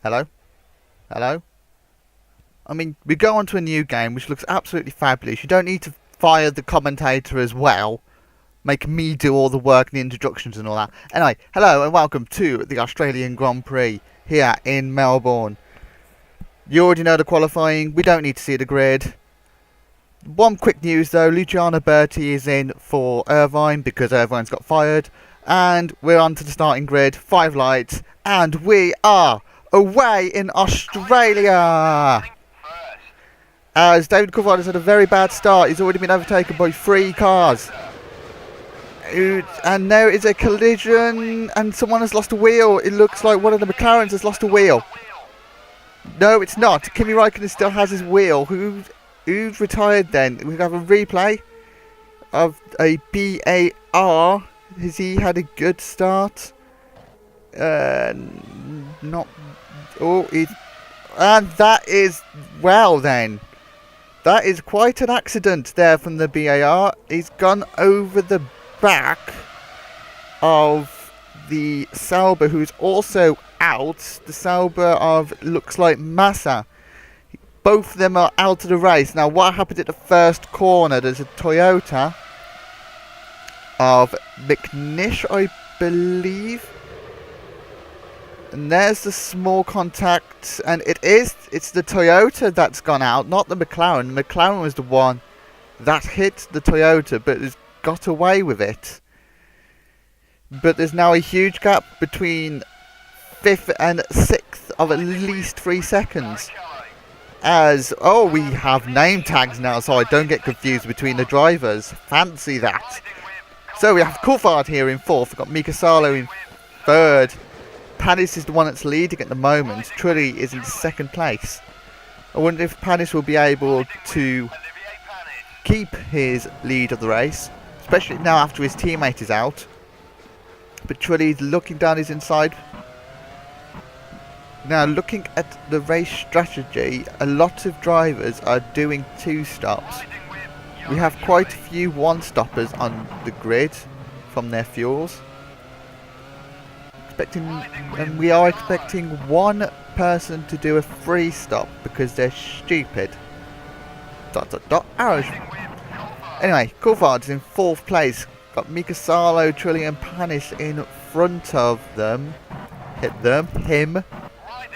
Hello? Hello? I mean, we go on to a new game which looks absolutely fabulous. You don't need to fire the commentator as well. Make me do all the work and the introductions and all that. Anyway, hello and welcome to the Australian Grand Prix here in Melbourne. You already know the qualifying. We don't need to see the grid. One quick news though, Luciano Berti is in for Irvine because Irvine's got fired. And we're on to the starting grid, 5 lights, and we are away in Australia! As David Coulthard has had a very bad start, he's already been overtaken by 3 cars. And there is a collision, and someone has lost a wheel. It looks like one of the McLarens has lost a wheel. No, it's not. Kimi Raikkonen still has his wheel. Who's retired then? We have a replay of a BAR. Has he had a good start? Not. Oh, and that is, well then. That is quite an accident there from the BAR. He's gone over the back of the Sauber, who's also out. The Sauber of, looks like, Massa. Both of them are out of the race. Now, what happened at the first corner? There's a Toyota of McNish, I believe. And there's the small contact, and it's the Toyota that's gone out, not the McLaren. The McLaren was the one that hit the Toyota, but has got away with it. But there's now a huge gap between 5th and 6th of at least 3 seconds. As, oh, we have name tags now, so I don't get confused between the drivers. Fancy that. So we have Coulthard here in 4th, we've got Mika Salo in 3rd. Panis is the one that's leading at the moment. Trulli is in 2nd place. I wonder if Panis will be able to keep his lead of the race, especially now after his teammate is out. But Trulli's looking down his inside. Now, looking at the race strategy, a lot of drivers are doing 2 stops. We have quite a few 1-stoppers on the grid from their fuels. And we are expecting one person to do a 3 stop because they're stupid. ... Arrows. Anyway, Coulthard's in 4th place. Got Mika Salo, Trulli and Panis in front of them. Him.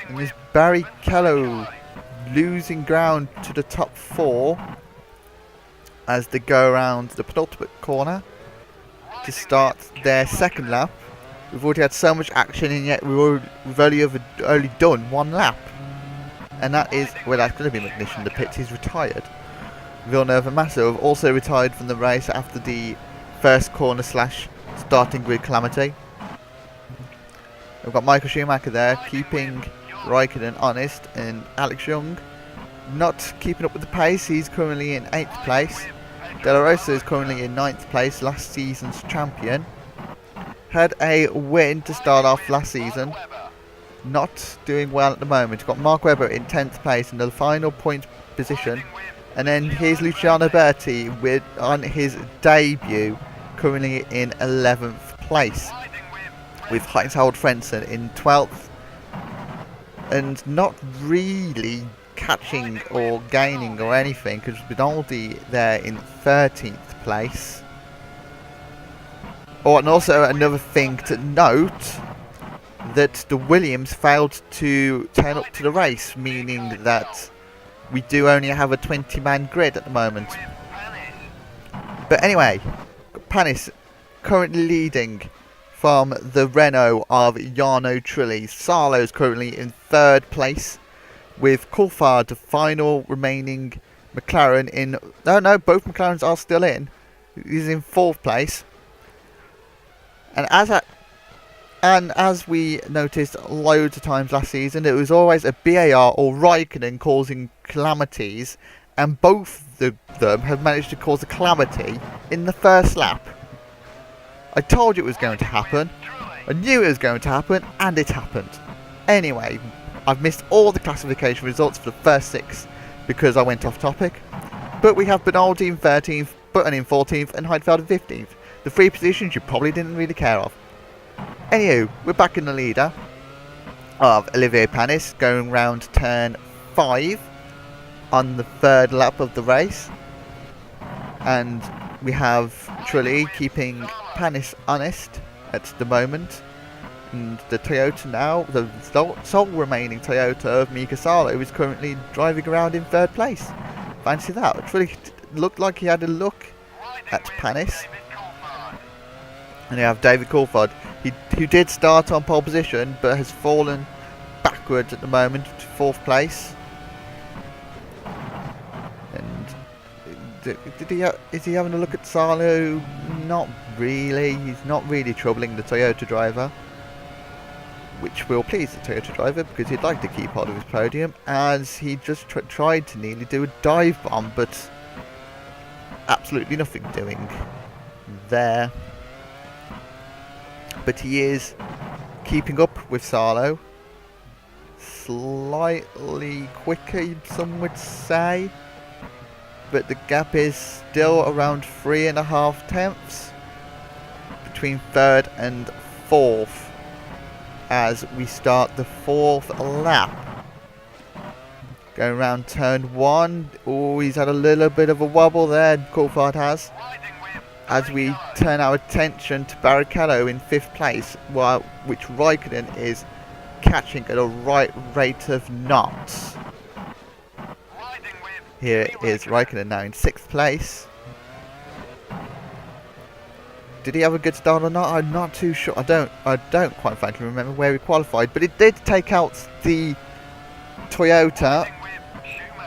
And there's Barrichello losing ground to the top 4 as they go around the penultimate corner to start their 2nd lap. We've already had so much action, and yet we've only done 1 lap. And that is, well, that's going to be McNish in the pits. He's retired. Villeneuve and Massa have also retired from the race after the first corner / starting grid calamity. We've got Michael Schumacher there, keeping Raikkonen honest, and Alex Young not keeping up with the pace. He's currently in 8th place. De La Rosa is currently in 9th place, last season's champion. Had a win to start off last season. Not doing well at the moment. We've got Mark Webber in 10th place in the final point position. And then here's Luciano Berti on his debut, currently in 11th place. With Heinz-Harald Frentzen in 12th. And not really catching or gaining or anything, because Binaldi there in 13th place. Oh, and also another thing to note, that the Williams failed to turn up to the race, meaning that we do only have a 20-man grid at the moment. But anyway, Panis currently leading from the Renault of Jarno Trulli. Salo's currently in 3rd place, with Coulthard, the final remaining McLaren in... No, both McLarens are still in. He's in 4th place. And as we noticed loads of times last season, it was always a BAR or Raikkonen causing calamities, and both of them have managed to cause a calamity in the 1st lap. I told you it was going to happen. I knew it was going to happen, and it happened. Anyway, I've missed all the classification results for the first 6 because I went off topic. But we have Binaldi in 13th, Button in 14th, and Heidfeld in 15th. The 3 positions you probably didn't really care of. Anywho, we're back in the leader. of Olivier Panis going round turn 5 on the 3rd lap of the race. And we have Trulli keeping Panis honest at the moment. And the Toyota now, the sole remaining Toyota of Mika Salo, is currently driving around in 3rd place. Fancy that. Trulli looked like he had a look at Panis. And you have David Coulthard, who did start on pole position but has fallen backwards at the moment to 4th place. And is he having a look at Salo? Not really. He's not really troubling the Toyota driver, which will please the Toyota driver because he'd like to keep hold of his podium, as he just tried to nearly do a dive bomb, but absolutely nothing doing there. But he is keeping up with Salo, slightly quicker some would say, but the gap is still around 3.5 tenths between 3rd and 4th as we start the 4th lap. Going around turn 1. Oh, he's had a little bit of a wobble there, Coulthard has, as we turn our attention to Barrichello in 5th place, which Raikkonen is catching at a right rate of knots. Here is Raikkonen now in 6th place. Did he have a good start or not? I'm not too sure. I don't quite frankly remember where he qualified, but it did take out the Toyota.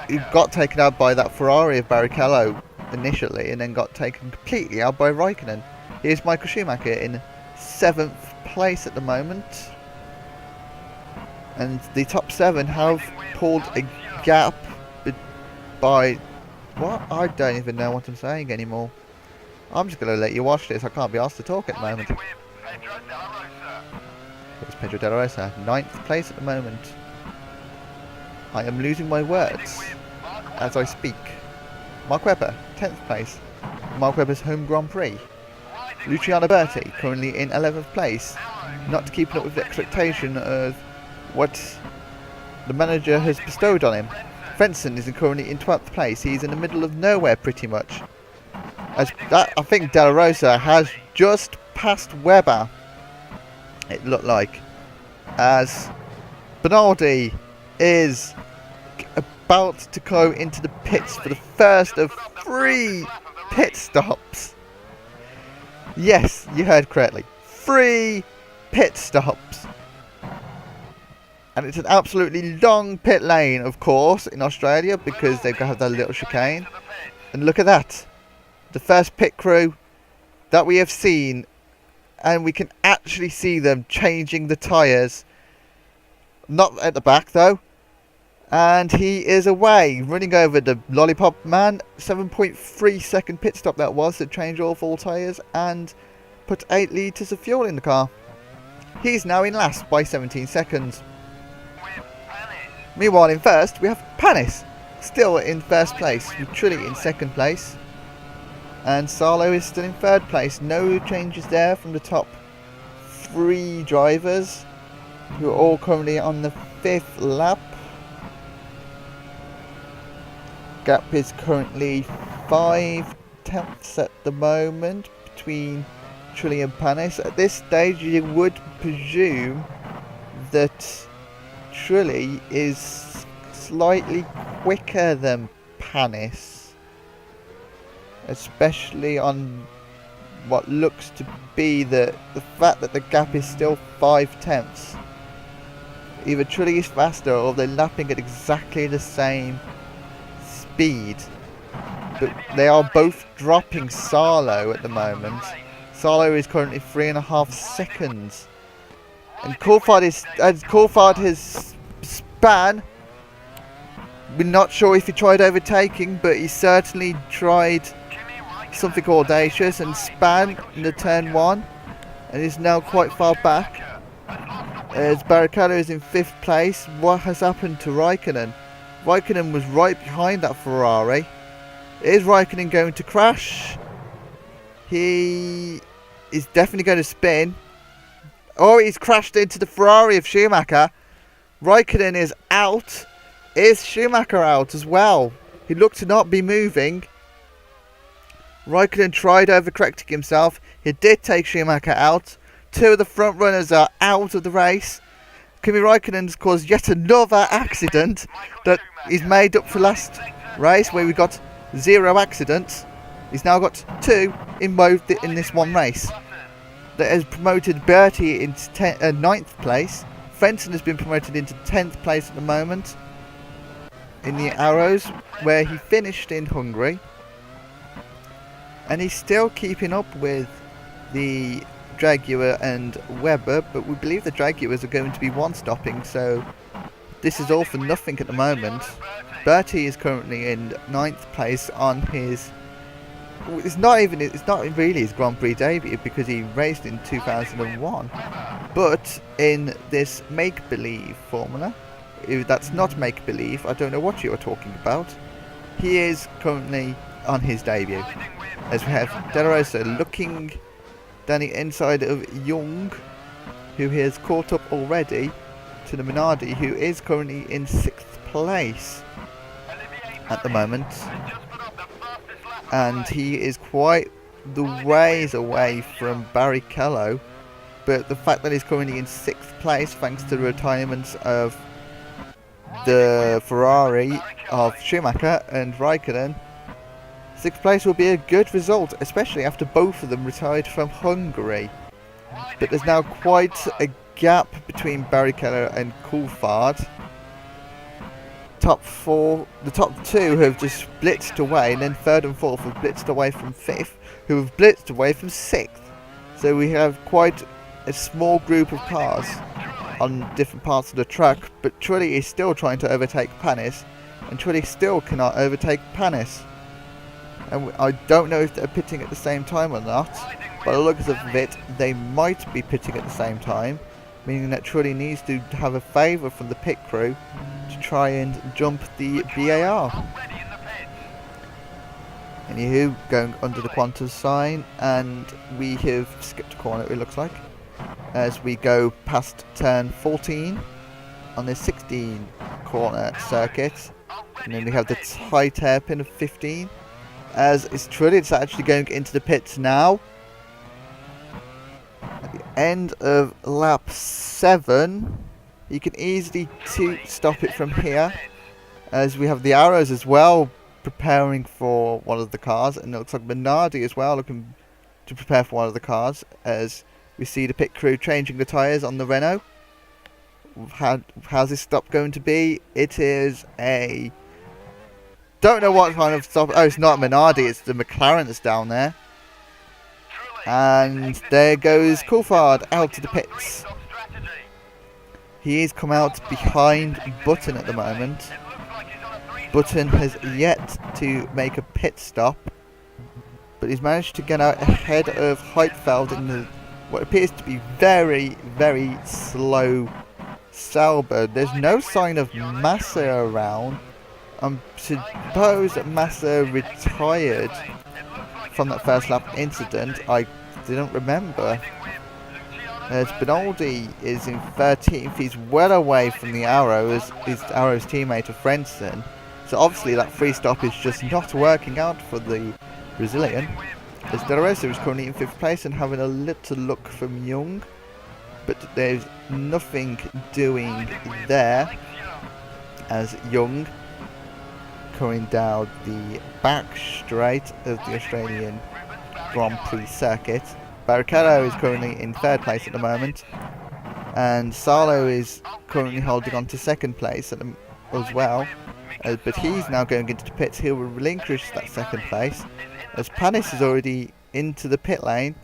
He got taken out by that Ferrari of Barrichello initially, and then got taken completely out by Raikkonen. Here's Michael Schumacher in 7th place at the moment, and the top 7 have pulled a gap by what? I don't even know what I'm saying anymore. I'm just going to let you watch this. I can't be asked to talk at the moment. It's Pedro De La Rosa, 9th place at the moment. I am losing my words as I speak. Mark Webber, 10th place. Mark Webber's home Grand Prix. Luciano Berti, currently in 11th place. Not keeping up with the expectation of what the manager has bestowed on him. Frentzen is currently in 12th place. He's in the middle of nowhere pretty much. As that, I think De La Rosa has just passed Webber, it looked like, as Bernardi is about to go into the pits for the first of 3 pit stops. Yes, you heard correctly. 3 pit stops. And it's an absolutely long pit lane, of course, in Australia, because they've got to have that little chicane. And look at that. The first pit crew that we have seen, and we can actually see them changing the tyres. Not at the back though. And he is away, running over the lollipop man. 7.3 second pit stop that was, to change all 4 tyres and put 8 litres of fuel in the car. He's now in last by 17 seconds. Meanwhile in first we have Panis, still in first place, with Trulli in 2nd place. And Salo is still in 3rd place. No changes there from the top 3 drivers, who are all currently on the 5th lap. Gap is currently 5 tenths at the moment between Trulli and Panis. At this stage you would presume that Trulli is slightly quicker than Panis, especially on what looks to be the fact that the gap is still 5 tenths. Either Trulli is faster or they're lapping at exactly the same speed, but they are both dropping Salo at the moment. Salo is currently 3.5 seconds, and Coulthard has span. We're not sure if he tried overtaking, but he certainly tried something audacious and span in the turn 1, and is now quite far back. As Barrichello is in 5th place. What has happened to Raikkonen? Raikkonen was right behind that Ferrari. Is Raikkonen going to crash? He is definitely going to spin. Oh, he's crashed into the Ferrari of Schumacher. Raikkonen is out. Is Schumacher out as well? He looked to not be moving. Raikkonen tried overcorrecting himself. He did take Schumacher out. Two of the front runners are out of the race. Kimi Raikkonen's caused yet another accident that he's made up for last race where we got 0 accidents. He's now got 2 in this one race. That has promoted Bertie into 9th place. Frentzen has been promoted into 10th place at the moment in the Arrows, where he finished in Hungary. And he's still keeping up with the Jaguar and Webber, but we believe the Jaguars are going to be one-stopping, so this is all for nothing at the moment. Bertie is currently in 9th place on his... It's not really his Grand Prix debut because he raced in 2001. But in this make-believe formula, that's not make-believe, I don't know what you are talking about, he is currently on his debut. As we have De La Rosa looking down the inside of Young, who has caught up already to the Minardi, who is currently in 6th place at the moment. And he is quite the ways away from Barrichello, but the fact that he's currently in 6th place thanks to the retirements of the Ferrari of Schumacher and Raikkonen, 6th place will be a good result, especially after both of them retired from Hungary. But there's now quite a gap between Barrichello and Coulthard. The top 2 have just blitzed away, and then 3rd and 4th have blitzed away from 5th, who have blitzed away from 6th. So we have quite a small group of cars on different parts of the track, but Trulli is still trying to overtake Panis, and Trulli still cannot overtake Panis. And I don't know if they're pitting at the same time or not. By the looks of it, they might be pitting at the same time, meaning that Trulli needs to have a favour from the pit crew to try and jump the BAR. Anywho, going under the Qantas sign, and we have skipped a corner, it looks like, as we go past turn 14 on the 16 corner circuit, and then we have the tight hairpin of 15. As it's Trulli, it's actually going into the pits now. At the end of lap 7, you can easily stop it from here, as we have the Arrows as well preparing for one of the cars, and it looks like Minardi as well looking to prepare for one of the cars, as we see the pit crew changing the tyres on the Renault. How's this stop going to be? It is a... Don't know what kind of stop. Oh, it's not Minardi, it's the McLaren that's down there. And there goes Coulthard out to the pits. He has come out behind Button at the moment. Button has yet to make a pit stop, but he's managed to get out ahead of Heidfeld in what appears to be very, very slow Sauber. There's no sign of Massa around. I suppose that Massa retired from that first lap incident. I didn't remember. As Benaldi is in 13th, he's well away from the Arrows, his Arrows teammate of Frentzen. So obviously that free stop is just not working out for the Brazilian. As De La Rosa is currently in 5th place and having a little look from Young, but there's nothing doing there, as Young coming down the back straight of the Australian Grand Prix circuit. Barrichello is currently in 3rd place at the moment, and Salo is currently holding on to 2nd place as well, but he's now going into the pits. He will relinquish that 2nd place, as Panis is already into the pit lane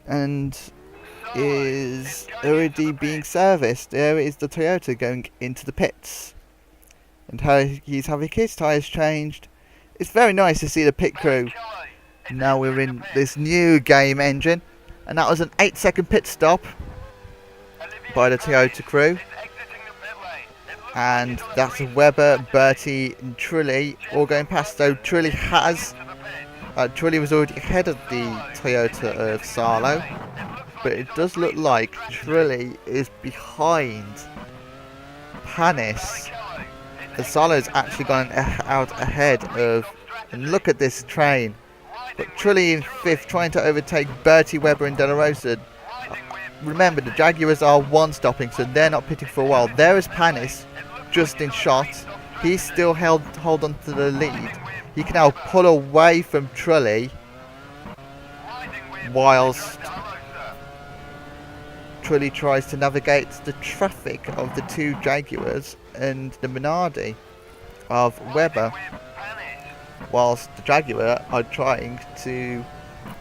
and is already being serviced. There is the Toyota going into the pits, and he's having his tyres changed. It's very nice to see the pit crew. Now we're in this new game engine, and that was an 8-second pit stop by the Toyota crew. And that's Webber, Bertie and Trulli all going past. So Trulli was already ahead of the Toyota of Salo, but it does look like Trulli is behind Panis. The Solo's actually gone out ahead of, and look at this train. But Trulli in 5th, trying to overtake Bertie, Webber and De La Rosa. Remember, the Jaguars are one-stopping, so they're not pitting for a while. There is Panis, just in shot. He's still hold on to the lead. He can now pull away from Trulli, whilst Trulli tries to navigate the traffic of the two Jaguars and the Minardi of Webber, whilst the Jaguar are trying to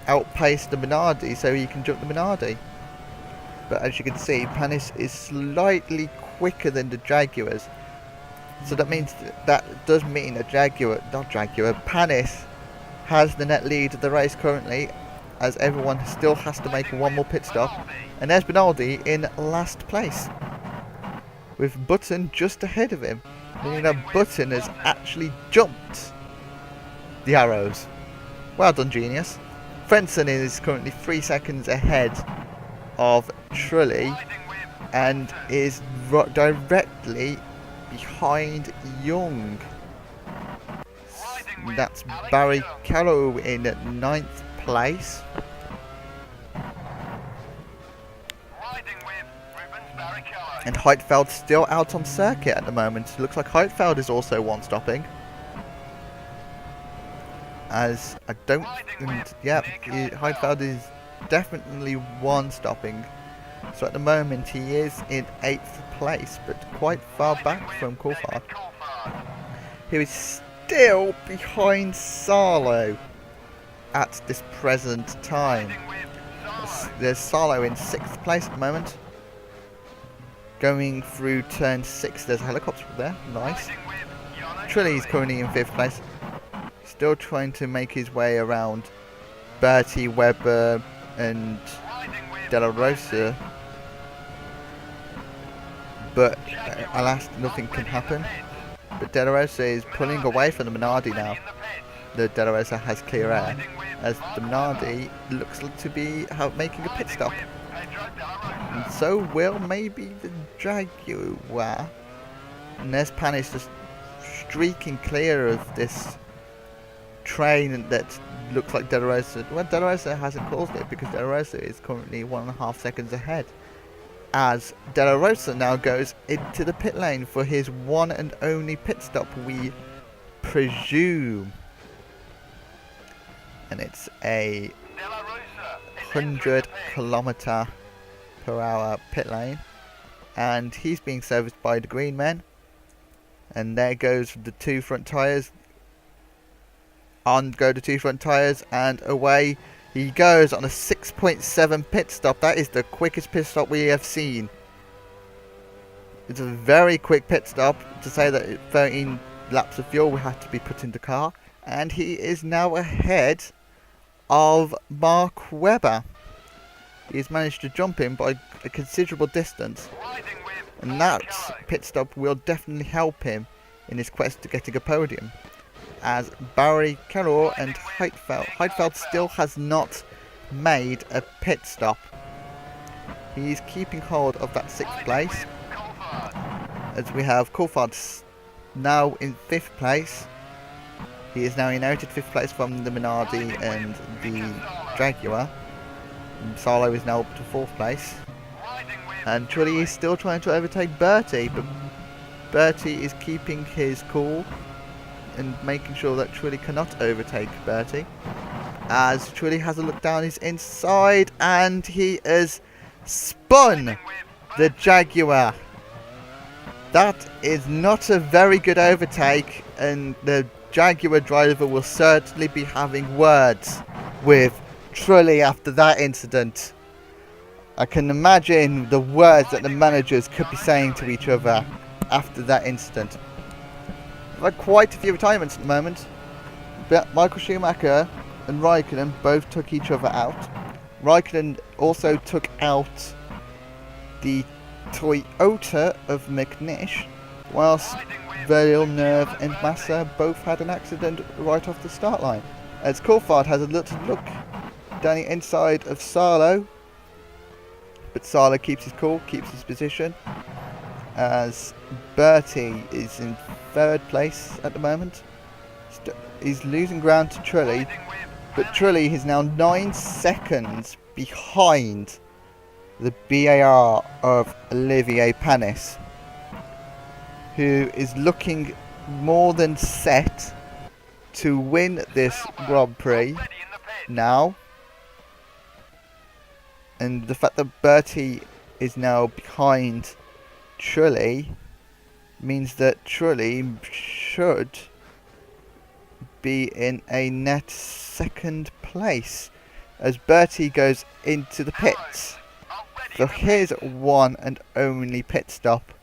outpace the Minardi so he can jump the Minardi. But as you can see, Panis is slightly quicker than the Jaguars, so that means that does mean that Panis has the net lead of the race currently, as everyone still has to make one more pit stop. And there's Benaldi in last place, with Button just ahead of him, meaning that Button has actually jumped the arrows. Well done, genius. Frenson is currently 3 seconds ahead of Trulli and is directly behind Young. That's Barrichello in 9th place. And Heitfeld still out on circuit at the moment. Looks like Heitfeld is also one-stopping. As I don't... Heitfeld is definitely one-stopping. So at the moment he is in 8th place, but quite far back from Coulthard, who is still behind Sarlo at this present time. There's Sarlo in 6th place at the moment. Going through turn 6, there's a helicopter there, nice. Trulli is currently in 5th place, still trying to make his way around Bertie, Webber and De La Rosa, but alas, nothing can happen. But De La Rosa is pulling away from the Minardi now. The De La Rosa has clear air, as the Minardi looks to be making a pit stop. And so will maybe the Jaguar. And there's Panis just streaking clear of this train that looks like De La Rosa. Well, De La Rosa hasn't caused it because De La Rosa is currently 1.5 seconds ahead. As De La Rosa now goes into the pit lane for his one and only pit stop, we presume. And it's a 100km/h pit lane. And he's being serviced by the green men. And there goes the two front tyres. On go the two front tyres, and away he goes on a 6.7 pit stop. That is the quickest pit stop we have seen. It's a very quick pit stop, to say that 13 laps of fuel had to be put in the car. And he is now ahead of Mark Webber. He's managed to jump him by a considerable distance. And that pit stop will definitely help him in his quest to getting a podium. As Barrichello and Heitfeld still has not made a pit stop. He's keeping hold of that 6th place. As we have Coulthard now in 5th place. He is now inherited 5th place from the Minardi and the Jaguar. And Sarlo is now up to 4th place. And Trulli is still trying to overtake Bertie, but Bertie is keeping his cool and making sure that Trulli cannot overtake Bertie. As Trulli has a look down his inside, and he has spun the Jaguar. That is not a very good overtake, and the Jaguar driver will certainly be having words with Trulli after that incident. I can imagine the words that the managers could be saying to each other after that incident. We've had quite a few retirements at the moment. But Michael Schumacher and Raikkonen both took each other out. Raikkonen also took out the Toyota of McNish, whilst Villeneuve and Massa both had an accident right off the start line. As Coulthard has a little look down the inside of Sarlo, but Sarlo keeps his cool, keeps his position, as Bertie is in 3rd place at the moment. He's losing ground to Trulli, but Trulli is now 9 seconds behind the BAR of Olivier Panis, who is looking more than set to win this Grand Prix now. And the fact that Bertie is now behind Trulli means that Trulli should be in a net 2nd place as Bertie goes into the pits for his one and only pit stop.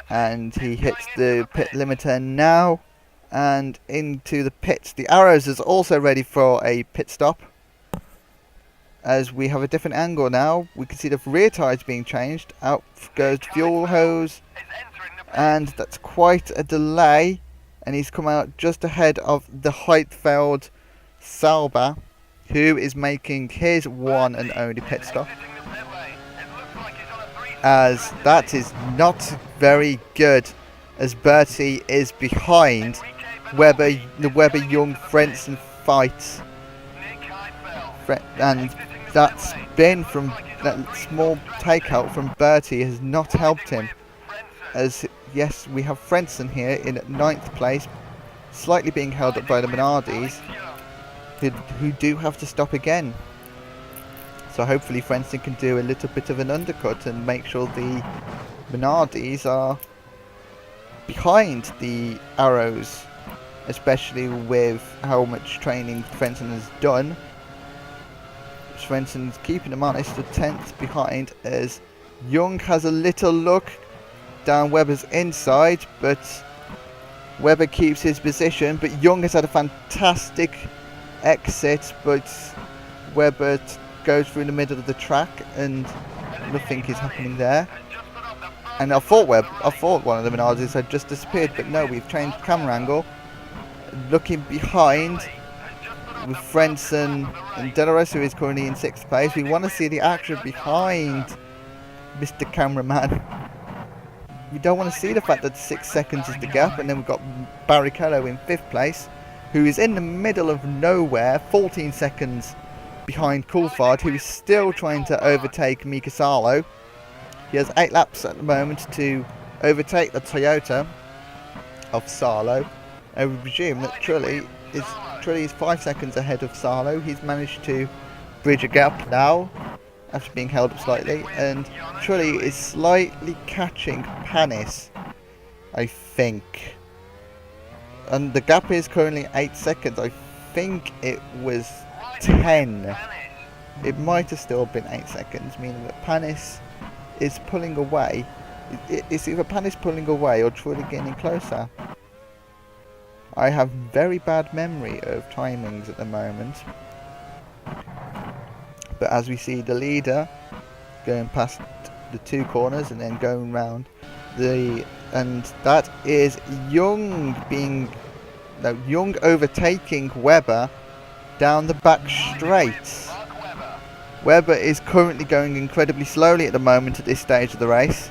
And he hits the pit limiter now and into the pits. The Arrows is also ready for a pit stop, as we have a different angle now. We can see the rear tyres being changed. Out goes the fuel hose, and that's quite a delay, and he's come out just ahead of the Heidfeld Sauber, who is making his one and only pit stop, as that is not very good, as Bertie is behind the Webber Young Frentzen fight, and that spin from that small takeout from Bertie has not helped him, as yes, we have Frentzen here in 9th place, slightly being held up by the Minardis, who do have to stop again. So hopefully Frentzen can do a little bit of an undercut and make sure the Minardis are behind the Arrows, especially with how much training Frentzen has done. Frenzen's keeping them honest, to 10th behind, as Young has a little look down Webber's inside, but Webber keeps his position. But Young has had a fantastic exit, but Webber goes through the middle of the track and nothing is happening there. And I thought one of the Minardis had just disappeared, but no, we've changed camera angle. Looking behind with Frentzen and De La Rosa, who is currently in 6th place. We want to see the action behind Mr. Cameraman. We don't want to see the fact that 6 seconds is the gap, and then we've got Barrichello in 5th place, who is in the middle of nowhere, 14 seconds behind Coulthard, who is still trying to overtake Mika Salo. He has 8 laps at the moment to overtake the Toyota of Salo. I would presume that Trulli is 5 seconds ahead of Salo. He's managed to bridge a gap now after being held up slightly, and Trulli is slightly catching Panis, I think. And the gap is currently 8 seconds. I think it was 10. It might have still been 8 seconds, meaning that Panis is pulling away. It's either Panis pulling away or Trulli getting closer. I have very bad memory of timings at the moment. But as we see the leader going past the 2 corners and then going round and that is Young Young overtaking Webber down the back straight. Webber is currently going incredibly slowly at the moment at this stage of the race.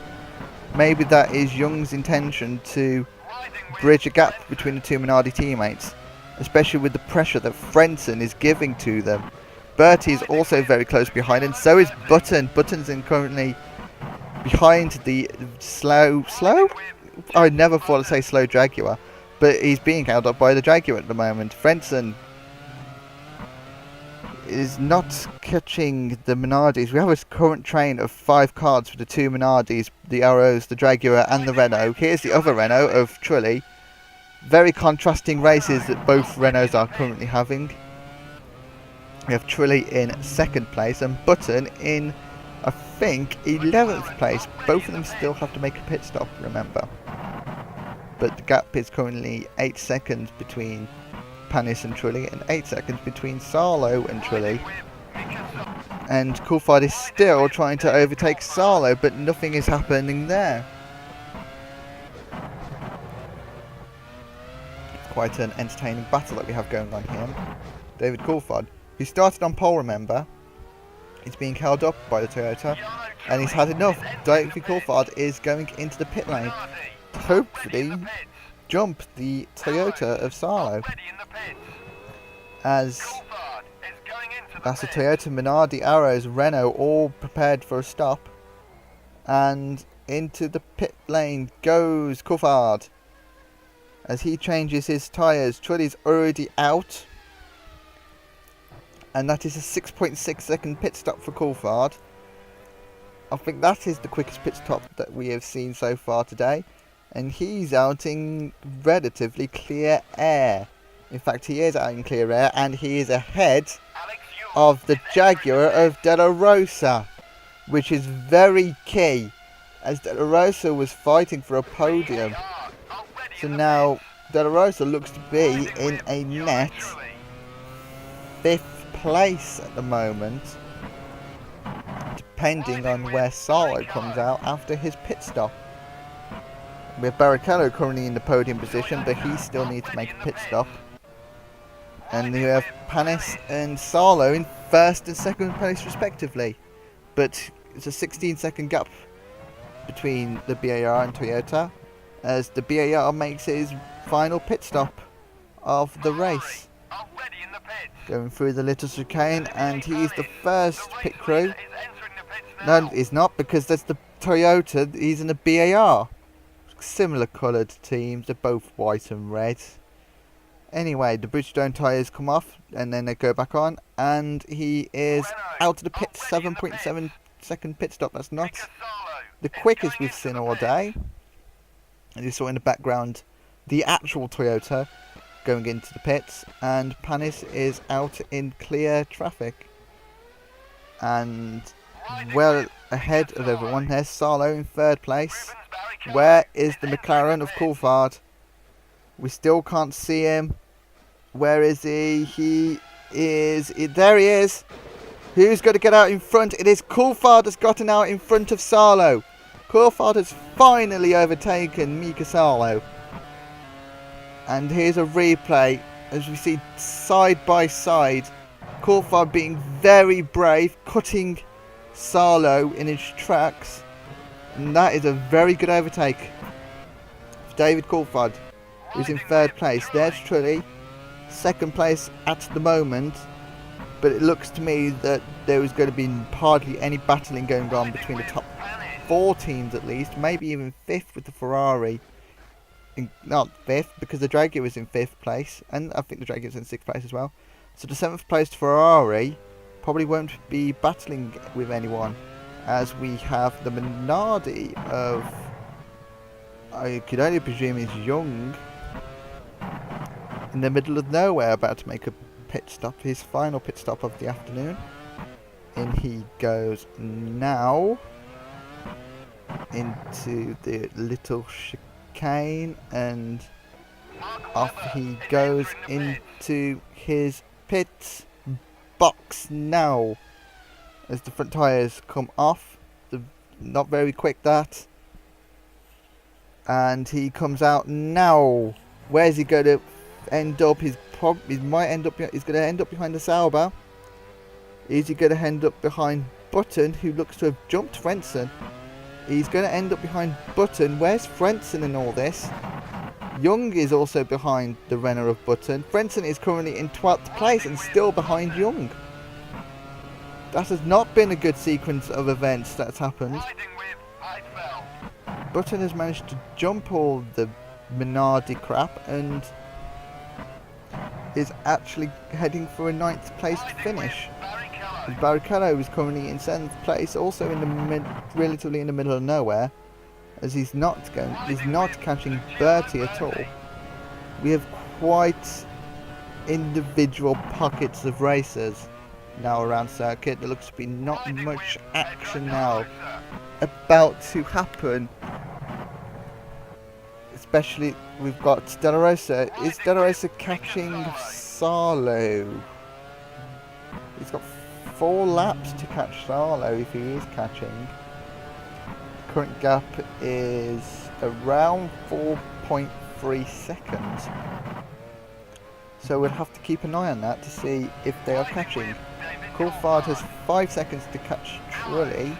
Maybe that is Young's intention to bridge a gap between the 2 Minardi teammates, especially with the pressure that Frentzen is giving to them. Bertie is also very close behind, and so is Button. Button's in currently behind the slow? I never thought I'd say slow Jaguar, but he's being held up by the Jaguar at the moment. Frentzen is not catching the Minardis. We have a current train of 5 cars for the 2 Minardis, the Arrows, the Jaguar and the Renault. Here's the other Renault of Trulli. Very contrasting races that both Renaults are currently having. We have Trulli in 2nd place and Button in, I think, 11th place. Both of them still have to make a pit stop, remember. But the gap is currently 8 seconds between Panis and Trulli and 8 seconds between Salo and Trulli. And Coulthard is still trying to overtake Salo, but nothing is happening there. It's quite an entertaining battle that we have going on here. David Coulthard, who started on pole, remember, It's being held up by the Toyota, and he's had enough. David Coulthard is going into the pit lane to hopefully jump the Toyota of Sarlo. As that's the Toyota, Minardi, Arrows, Renault all prepared for a stop. And into the pit lane goes Coulthard as he changes his tyres. Trulli's already out. And that is a 6.6 second pit stop for Coulthard. I think that is the quickest pit stop that we have seen so far today. And he's out in relatively clear air. In fact, he is out in clear air, and he is ahead of the Jaguar of De La Rosa, which is very key, as De La Rosa was fighting for a podium. So now De La Rosa looks to be in a net 5th place at the moment, depending on where Sarlo comes out after his pit stop. We have Barrichello currently in the podium position, but he still needs to make a pit stop. And we have Panis and Sarlo in 1st and 2nd place respectively. But it's a 16-second gap between the BAR and Toyota, as the BAR makes his final pit stop of the race. Going through the little chicane, and he's the first pit crew. No, he's not, because that's the Toyota. He's in the BAR. Similar coloured teams, they're both white and red. Anyway, the Bridgestone tyres come off, and then they go back on, and he is out of the pit. 7.7 second pit stop. That's not the quickest we've seen all day. And you saw in the background the actual Toyota going into the pits, and Panis is out in clear traffic. And well ahead of everyone, there's Sarlo in 3rd place. Where is the McLaren of Coulthard? We still can't see him. Where is he? There he is. Who's going to get out in front? It is Coulthard that's gotten out in front of Sarlo. Coulthard has finally overtaken Mika Sarlo. And here's a replay as we see side by side Coulthard being very brave, cutting Sarlo in his tracks. And that is a very good overtake for David Coulthard, who's in 3rd place. There's Trulli, 2nd place at the moment. But it looks to me that there is going to be hardly any battling going on between the top 4 teams at least. Maybe even 5th with the Ferrari. Not 5th, because the Jaguar was in 5th place. And I think the Jaguar was in 6th place as well. So the 7th place Ferrari probably won't be battling with anyone, as we have the Minardi of, I could only presume is Young, in the middle of nowhere, about to make a pit stop, his final pit stop of the afternoon. In he goes now into the little chicane, and off he goes into his pit box now, as the front tyres come off. Not very quick, that. And he comes out now. Where's he going to end up? He's going to end up behind the Sauber. Is he going to end up behind Button, who looks to have jumped Frentzen? He's going to end up behind Button. Where's Frentzen in all this? Young is also behind the Renault of Button. Frentzen is currently in 12th place and still behind Young. That has not been a good sequence of events that's happened. Button has managed to jump all the Minardi crap and is actually heading for a 9th place to finish. Barrichello is currently in 7th place, also in the relatively in the middle of nowhere, as he's not catching Bertie at all. We have quite individual pockets of racers now around circuit. There looks to be not much action now about to happen. Especially, we've got De La Rosa. Is De La Rosa catching Sarlo? He's got 4 laps to catch Sarlo if he is catching. Current gap is around 4.3 seconds. So we'll have to keep an eye on that to see if they are catching. Coulthard has 5 seconds to catch Trulli.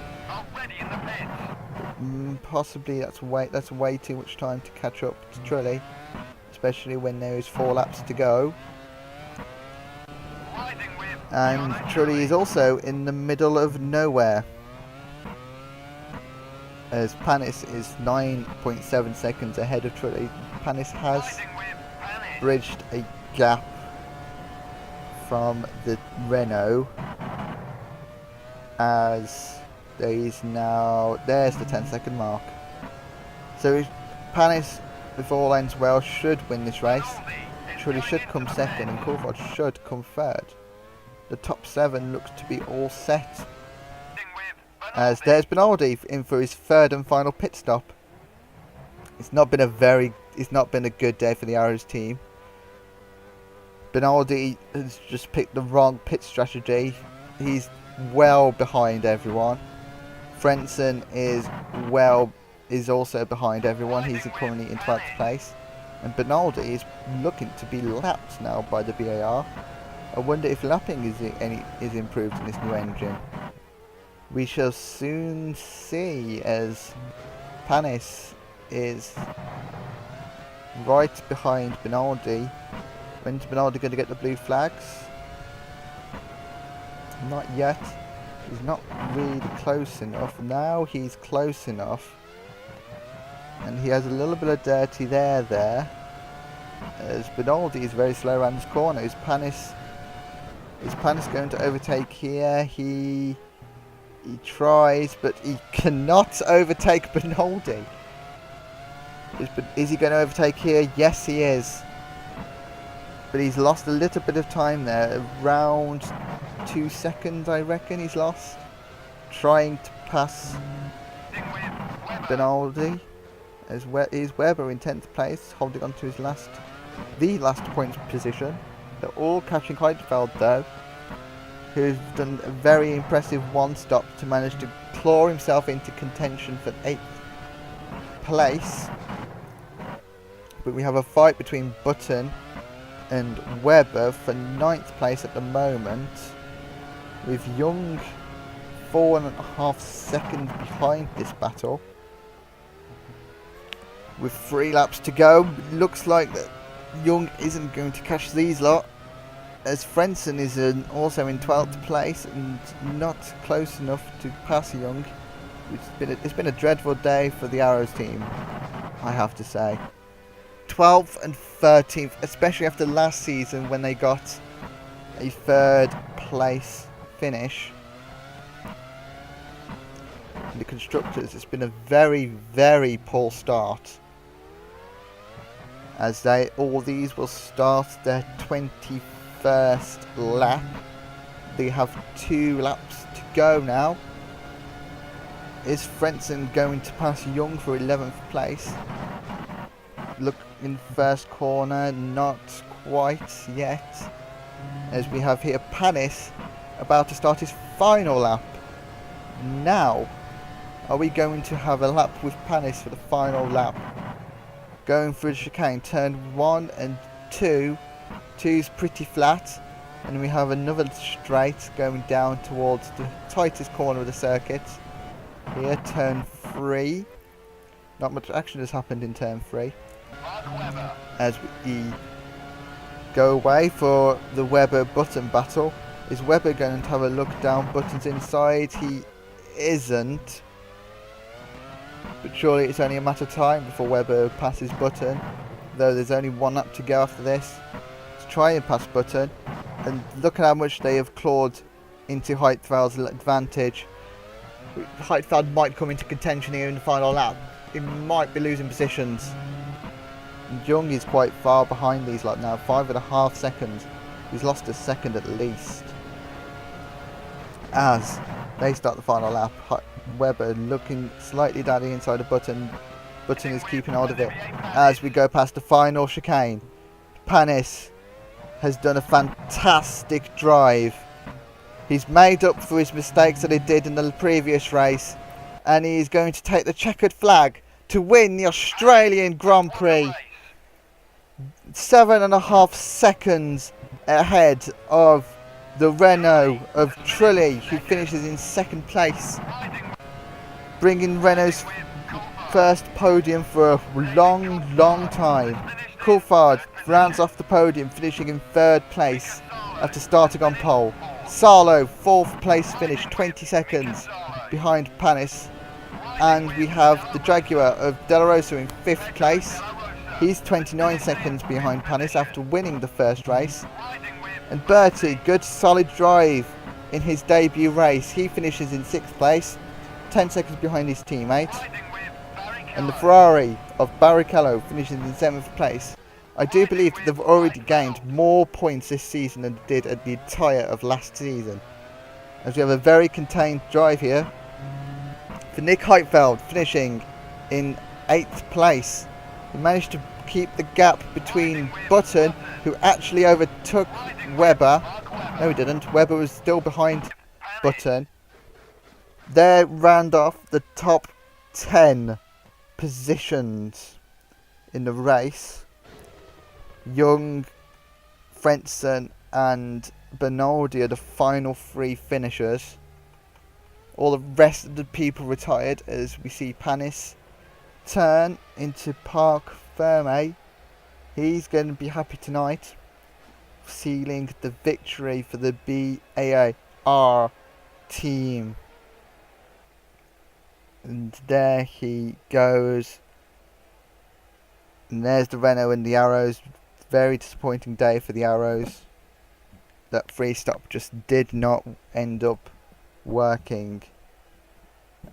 Possibly that's way too much time to catch up to Trulli, especially when there is 4 laps to go. And Trulli is also in the middle of nowhere, as Panis is 9.7 seconds ahead of Trulli. Panis has bridged a gap from the Renault, as there's the 10-second mark. So Panis, if all ends well, should win this race. Trulli should come second and Coulthard should come third. The top 7 looks to be all set, as there's Benaldi in for his 3rd and final pit stop. It's not been a good day for the Arrows team. Benaldi has just picked the wrong pit strategy. He's well behind everyone. Frentzen is also behind everyone. He's currently in 12th place, and Benaldi is looking to be lapped now by the BAR. I wonder if lapping is improved in this new engine. We shall soon see, as Panis is right behind Benaldi. When's Benaldi going to get the blue flags? Not yet. He's not really close enough. Now he's close enough. And he has a little bit of dirty there. As Benaldi is very slow around this corner. Is Panis going to overtake here? He tries, but he cannot overtake Benaldi. Is he going to overtake here? Yes, he is. But he's lost a little bit of time there. Around 2 seconds, I reckon he's lost. Trying to pass Benaldi. As is Webber in 10th place, holding on to the last points position. They're all catching Heidfeld though, who's done a very impressive one-stop to manage to claw himself into contention for 8th place. But we have a fight between Button and Webber for 9th place at the moment, with Young 4.5 seconds behind this battle. With 3 laps to go, looks like that Young isn't going to catch these lot, as Frentzen is also in 12th place and not close enough to pass Young. It's been a dreadful day for the Arrows team, I have to say. 12th and 13th, especially after last season when they got a 3rd place finish. In the constructors, it's been a very, very poor start, as all these will start their 21st lap. They have 2 laps to go now. Is Frentzen going to pass Young for 11th place? Look in first corner, not quite yet, as we have here Panis about to start his final lap. Now, are we going to have a lap with Panis for the final lap? Going through the chicane, turn 1 and 2. 2's pretty flat, and we have another straight going down towards the tightest corner of the circuit. Here, turn 3. Not much action has happened in turn 3. As we go away for the Webber-Button battle. Is Webber going to have a look down Button's inside? He isn't. But surely it's only a matter of time before Webber passes Button. Though there's only 1 lap to go after this. Let's try and pass Button. And look at how much they have clawed into Heidfeld's advantage. Heidfeld might come into contention here in the final lap. He might be losing positions. And Young is quite far behind these lot now, 5.5 seconds. He's lost a second at least. As they start the final lap, Webber looking slightly down the inside of Button. Button is keeping hold of it as we go past the final chicane. Panis has done a fantastic drive. He's made up for his mistakes that he did in the previous race, and he's going to take the checkered flag to win the Australian Grand Prix. 7.5 seconds ahead of the Renault of Trulli, who finishes in second place, bringing Renault's first podium for a long time. Coulthard rounds off the podium, finishing in third place after starting on pole. Salo, fourth place finish, 20 seconds behind Panis. And we have the Jaguar of De La Rosa in fifth place. He's 29 seconds behind Panis after winning the first race. And Bertie, good solid drive in his debut race. He finishes in sixth place, 10 seconds behind his teammate. And the Ferrari of Barrichello finishes in seventh place. I do believe that they've already gained more points this season than they did at the entire of last season, as we have a very contained drive here. For Nick Heidfeld finishing in 8th place. He managed to keep the gap between Button, who actually overtook Webber. No, he didn't. Webber was still behind Button. They round off the top 10 positions in the race. Young, Frentzen and Bernaldi are the final three finishers. All the rest of the people retired, as we see Panis turn into Park Ferme. He's going to be happy tonight, sealing the victory for the BAR team. And there he goes. And there's the Renault and the Arrows. Very disappointing day for the Arrows. That free stop just did not end up working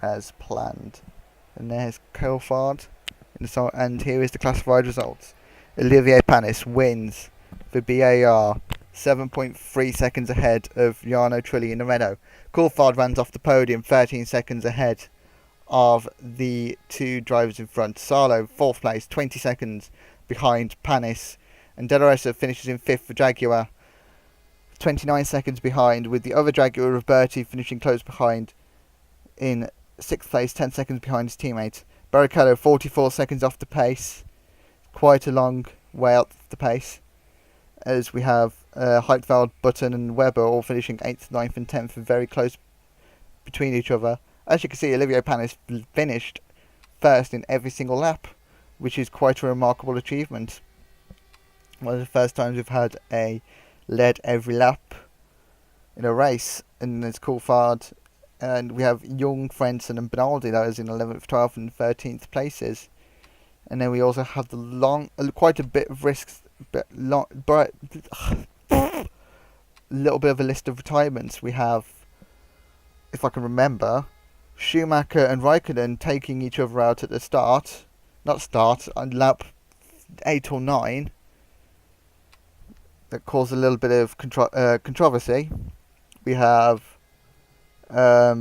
as planned. And there's Coulthard. And here is the classified results. Olivier Panis wins for BAR, 7.3 seconds ahead of Jarno Trulli in the Renault. Coulthard runs off the podium, 13 seconds ahead of the two drivers in front. Salo, 4th place, 20 seconds behind Panis. And De La Rosa finishes in 5th for Jaguar, 29 seconds behind, with the other Jaguar, Roberti, finishing close behind in 6th place, 10 seconds behind his teammate. Barrichello, 44 seconds off the pace. Quite a long way out the pace, as we have Heidfeld, Button and Webber all finishing 8th, 9th and 10th, very close between each other. As you can see, Olivier Panis finished first in every single lap, which is quite a remarkable achievement. One of the first times we've had a led every lap in a race, and it's Coulthard. And we have Young, Frentzen and Bernaldi, that is in 11th, 12th and 13th places. And then we also have the quite a bit of risks, but a little bit of a list of retirements. We have, if I can remember, Schumacher and Raikkonen taking each other out at the on lap 8 or 9. That caused a little bit of controversy. We have, I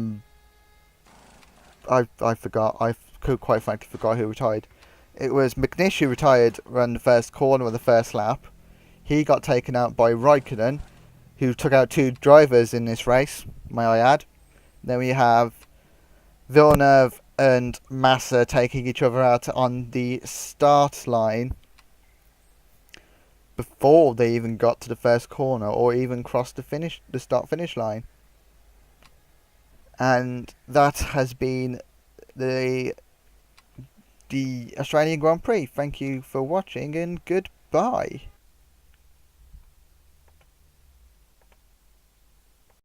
forgot. I quite frankly forgot who retired. It was McNish who retired around the first corner of the first lap. He got taken out by Raikkonen, who took out two drivers in this race, may I add. Then we have Villeneuve and Massa taking each other out on the start line before they even got to the first corner or even crossed the start-finish line. And that has been the Australian Grand Prix. Thank you for watching and goodbye.